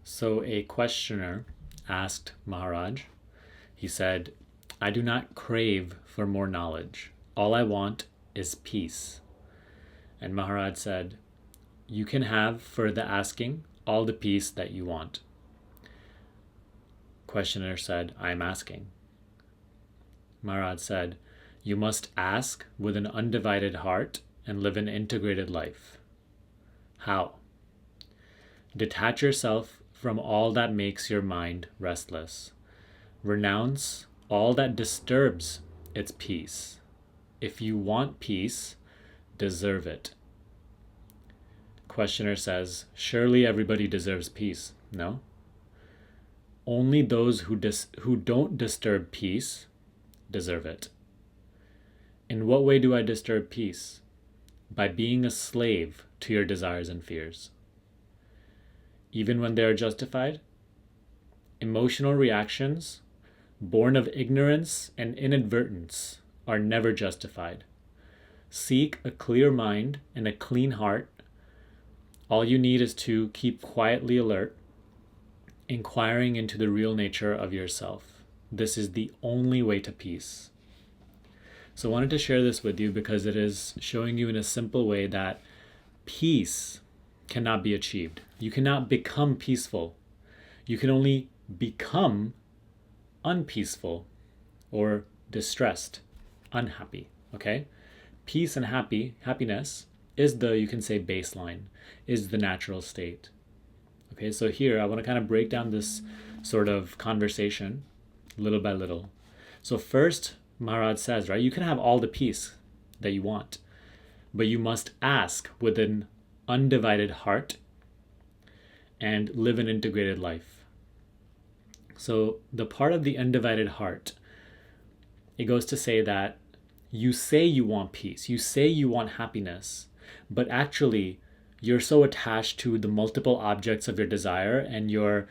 So a questioner asked Maharaj, he said, I do not crave for more knowledge. All I want is peace. And Maharaj said, you can have for the asking all the peace that you want. Questioner said, I am asking. Maharaj said, you must ask with an undivided heart and live an integrated life. How? Detach yourself from all that makes your mind restless. Renounce all that disturbs its peace. If you want peace, deserve it. Questioner says, surely everybody deserves peace. No? Only those who don't disturb peace deserve it. In what way do I disturb peace? By being a slave to your desires and fears. Even when they are justified, emotional reactions born of ignorance and inadvertence are never justified. Seek a clear mind and a clean heart. All you need is to keep quietly alert, inquiring into the real nature of yourself. This is the only way to peace. So I wanted to share this with you because it is showing you in a simple way that peace cannot be achieved. You cannot become peaceful. You can only become unpeaceful or distressed, unhappy, okay? Peace and happiness is the, you can say, baseline, is the natural state. Okay, so here I want to kind of break down this sort of conversation little by little. So first, Maharaj says, right, you can have all the peace that you want, but you must ask with an undivided heart and live an integrated life. So the part of the undivided heart, it goes to say that you say you want peace, you say you want happiness, but actually you're so attached to the multiple objects of your desire, and your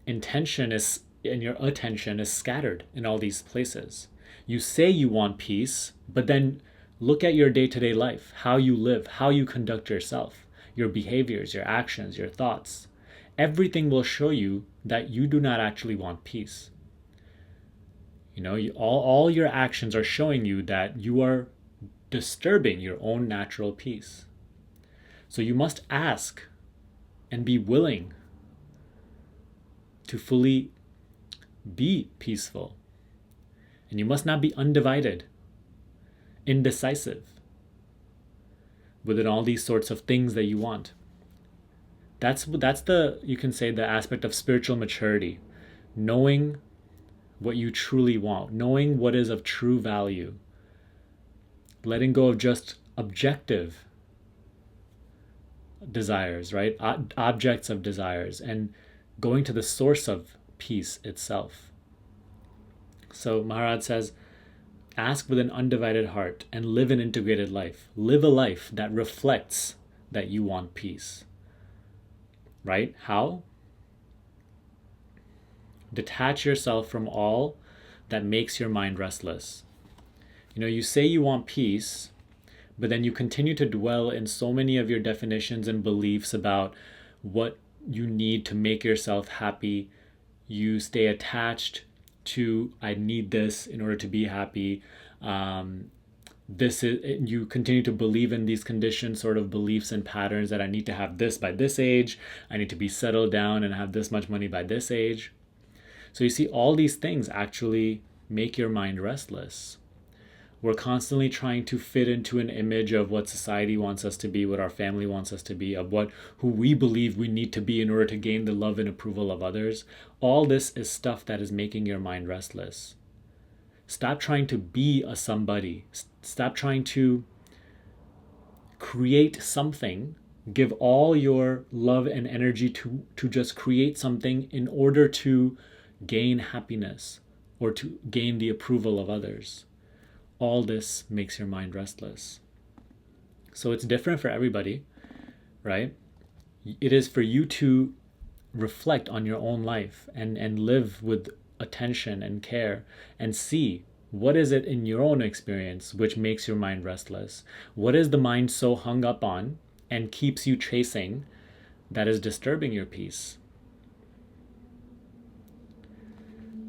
intention is and your attention is scattered in all these places. You say you want peace, but then look at your day-to-day life, how you live, how you conduct yourself, your behaviors, your actions, your thoughts. Everything will show you that you do not actually want peace. You know, all your actions are showing you that you are disturbing your own natural peace. So you must ask and be willing to fully be peaceful. And you must not be undivided, indecisive within all these sorts of things that you want. That's the, you can say, the aspect of spiritual maturity, knowing what you truly want, knowing what is of true value, letting go of just objective desires, right? Objects of desires, and going to the source of peace itself. So Maharaj says, ask with an undivided heart and live an integrated life. Live a life that reflects that you want peace. Right? How? Detach yourself from all that makes your mind restless. You know, you say you want peace, but then you continue to dwell in so many of your definitions and beliefs about what you need to make yourself happy. You stay attached to, I need this in order to be happy. You continue to believe in these conditioned sort of beliefs and patterns that I need to have this by this age. I need to be settled down and have this much money by this age. So you see, all these things actually make your mind restless. We're constantly trying to fit into an image of what society wants us to be, what our family wants us to be, of who we believe we need to be in order to gain the love and approval of others. All this is stuff that is making your mind restless. Stop trying to be a somebody. Stop trying to create something. Give all your love and energy to just create something in order to gain happiness or to gain the approval of others. All this makes your mind restless. So it's different for everybody, right? It is for you to reflect on your own life and live with attention and care and see what is it in your own experience which makes your mind restless. What is the mind so hung up on and keeps you chasing that is disturbing your peace?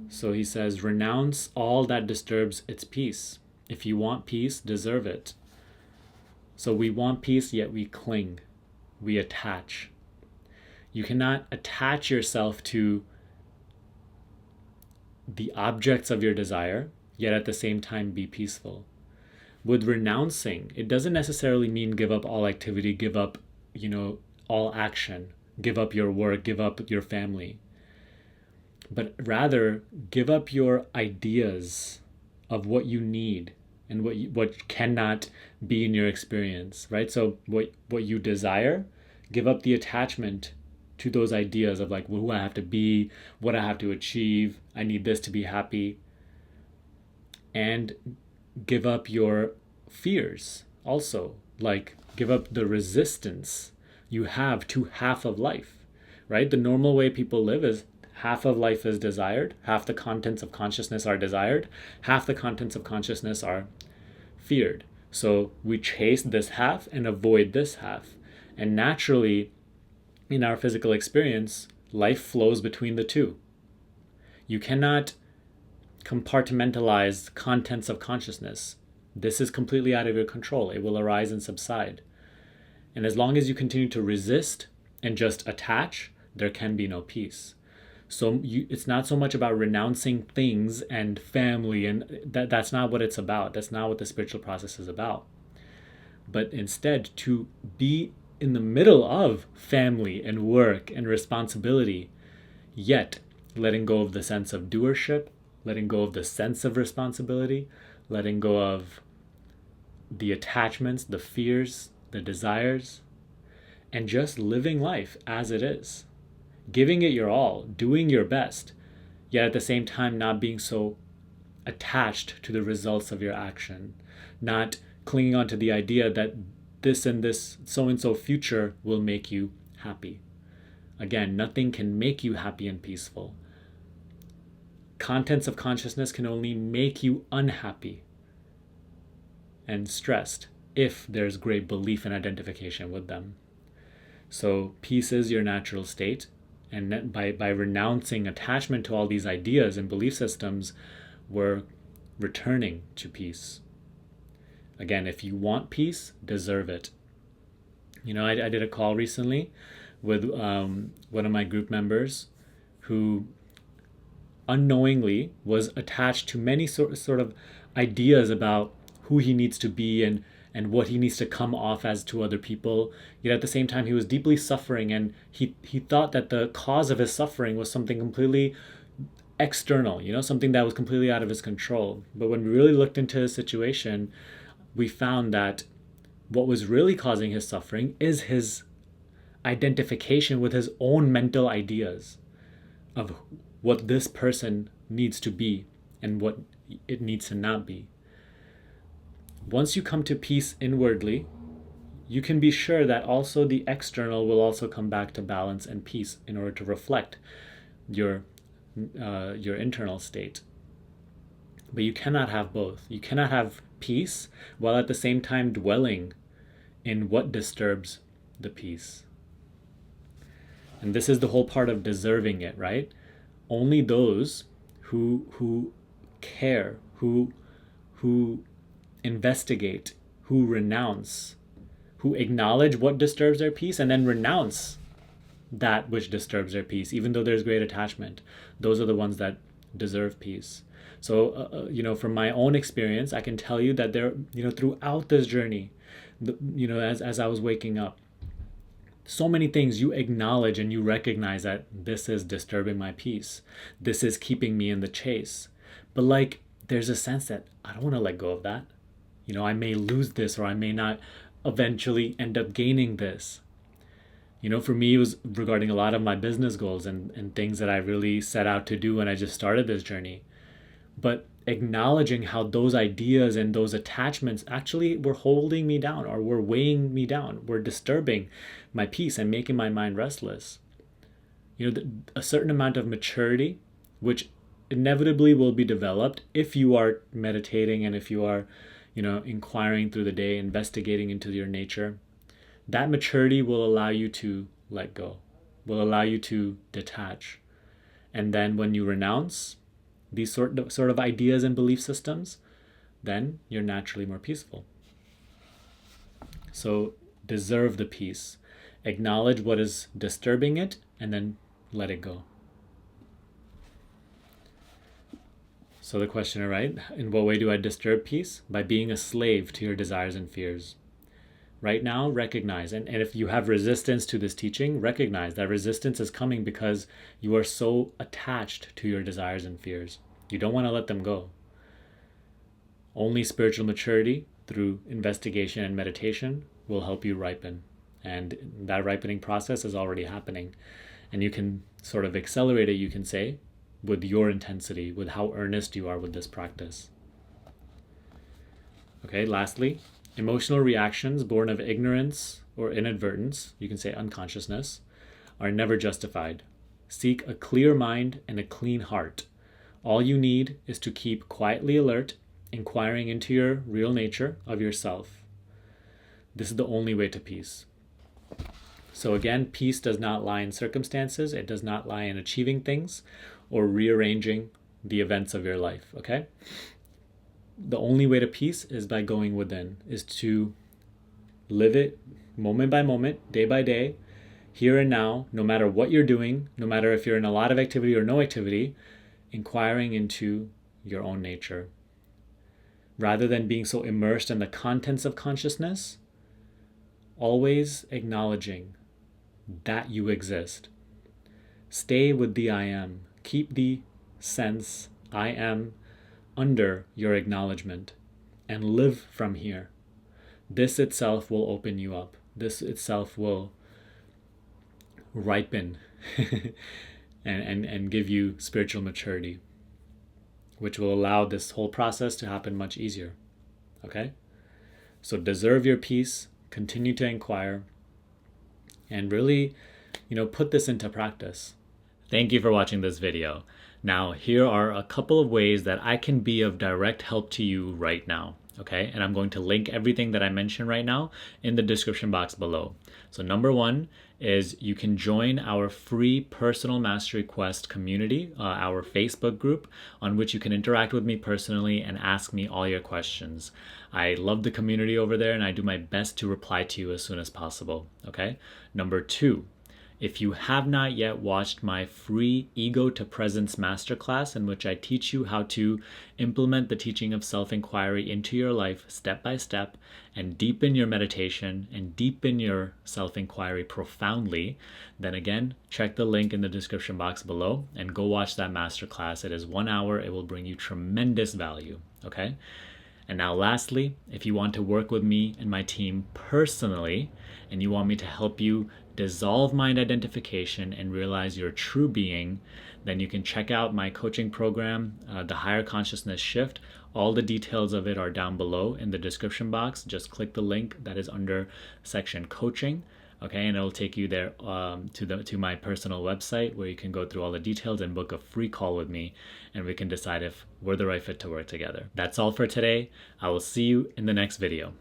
So he says, renounce all that disturbs its peace. If you want peace, deserve it. So we want peace, yet we cling. We attach. You cannot attach yourself to the objects of your desire, yet at the same time be peaceful. With renouncing, it doesn't necessarily mean give up all activity, give up, all action, give up your work, give up your family. But rather, give up your ideas of what you need and what cannot be in your experience, right? So what you desire, give up the attachment to those ideas of like who I have to be, what I have to achieve, I need this to be happy. And give up your fears also, like give up the resistance you have to half of life, right? The normal way people live is half of life is desired, half the contents of consciousness are desired, half the contents of consciousness are feared. So we chase this half and avoid this half. And naturally, in our physical experience, life flows between the two. You cannot compartmentalize contents of consciousness. This is completely out of your control. It will arise and subside. And as long as you continue to resist and just attach, there can be no peace. So it's not so much about renouncing things and family, and that's not what it's about. That's not what the spiritual process is about. But instead, to be in the middle of family and work and responsibility, yet letting go of the sense of doership, letting go of the sense of responsibility, letting go of the attachments, the fears, the desires, and just living life as it is. Giving it your all, doing your best, yet at the same time not being so attached to the results of your action, not clinging on to the idea that this and this so-and-so future will make you happy. Again, nothing can make you happy and peaceful. Contents of consciousness can only make you unhappy and stressed if there's great belief and identification with them. So peace is your natural state. And by renouncing attachment to all these ideas and belief systems, we're returning to peace. Again, if you want peace, deserve it. I did a call recently with one of my group members who unknowingly was attached to many sort of ideas about who he needs to be and what he needs to come off as to other people. Yet at the same time, he was deeply suffering, and he thought that the cause of his suffering was something completely external, something that was completely out of his control. But when we really looked into his situation, we found that what was really causing his suffering is his identification with his own mental ideas of what this person needs to be and what it needs to not be. Once you come to peace inwardly, you can be sure that also the external will also come back to balance and peace in order to reflect your internal state. But you cannot have both. You cannot have peace while at the same time dwelling in what disturbs the peace. And this is the whole part of deserving it, right? Only those who care, who investigate, who renounce, who acknowledge what disturbs their peace and then renounce that which disturbs their peace, even though there's great attachment. Those are the ones that deserve peace. So, from my own experience, I can tell you that there, throughout this journey, as I was waking up, so many things you acknowledge and you recognize that this is disturbing my peace. This is keeping me in the chase. But there's a sense that I don't want to let go of that. I may lose this, or I may not eventually end up gaining this. For me, it was regarding a lot of my business goals and things that I really set out to do when I just started this journey. But acknowledging how those ideas and those attachments actually were holding me down, or were weighing me down, were disturbing my peace and making my mind restless. A certain amount of maturity, which inevitably will be developed if you are meditating and if you are inquiring through the day, investigating into your nature, that maturity will allow you to let go, will allow you to detach. And then when you renounce, these sort of ideas and belief systems, then you're naturally more peaceful. So deserve the peace. Acknowledge what is disturbing it and then let it go. So the questioner, right? In what way do I disturb peace? By being a slave to your desires and fears. Right now, recognize, and if you have resistance to this teaching, recognize that resistance is coming because you are so attached to your desires and fears. You don't want to let them go. Only spiritual maturity through investigation and meditation will help you ripen. And that ripening process is already happening. And you can sort of accelerate it, you can say, with your intensity, with how earnest you are with this practice. Okay, lastly, emotional reactions born of ignorance or inadvertence, you can say unconsciousness, are never justified. Seek a clear mind and a clean heart. All you need is to keep quietly alert, inquiring into your real nature of yourself. This is the only way to peace. So again, peace does not lie in circumstances. It does not lie in achieving things or rearranging the events of your life, okay? The only way to peace is by going within, is to live it moment by moment, day by day, here and now, no matter what you're doing, no matter if you're in a lot of activity or no activity, inquiring into your own nature. Rather than being so immersed in the contents of consciousness, always acknowledging that you exist. Stay with the I am. Keep the sense I am under your acknowledgement and live from here. This itself will open you up. This itself will ripen and give you spiritual maturity, which will allow this whole process to happen much easier. Okay? So deserve your peace, continue to inquire, and really, put this into practice. Thank you for watching this video. Now, here are a couple of ways that I can be of direct help to you right now. Okay, and I'm going to link everything that I mentioned right now in the description box below. So number one is you can join our free Personal Mastery Quest community, our Facebook group, on which you can interact with me personally and ask me all your questions. I love the community over there and I do my best to reply to you as soon as possible. Okay, number two, if you have not yet watched my free Ego to Presence Masterclass, in which I teach you how to implement the teaching of self-inquiry into your life step by step and deepen your meditation and deepen your self-inquiry profoundly, then again, check the link in the description box below and go watch that masterclass. It is 1 hour. It will bring you tremendous value, okay? And now lastly, if you want to work with me and my team personally, and you want me to help you dissolve mind identification and realize your true being, then you can check out my coaching program, the Higher Consciousness Shift. All the details of it are down below in the description box. Just click the link that is under section coaching. Okay, and it'll take you there to my personal website where you can go through all the details and book a free call with me, and we can decide if we're the right fit to work together. That's all for today. I will see you in the next video.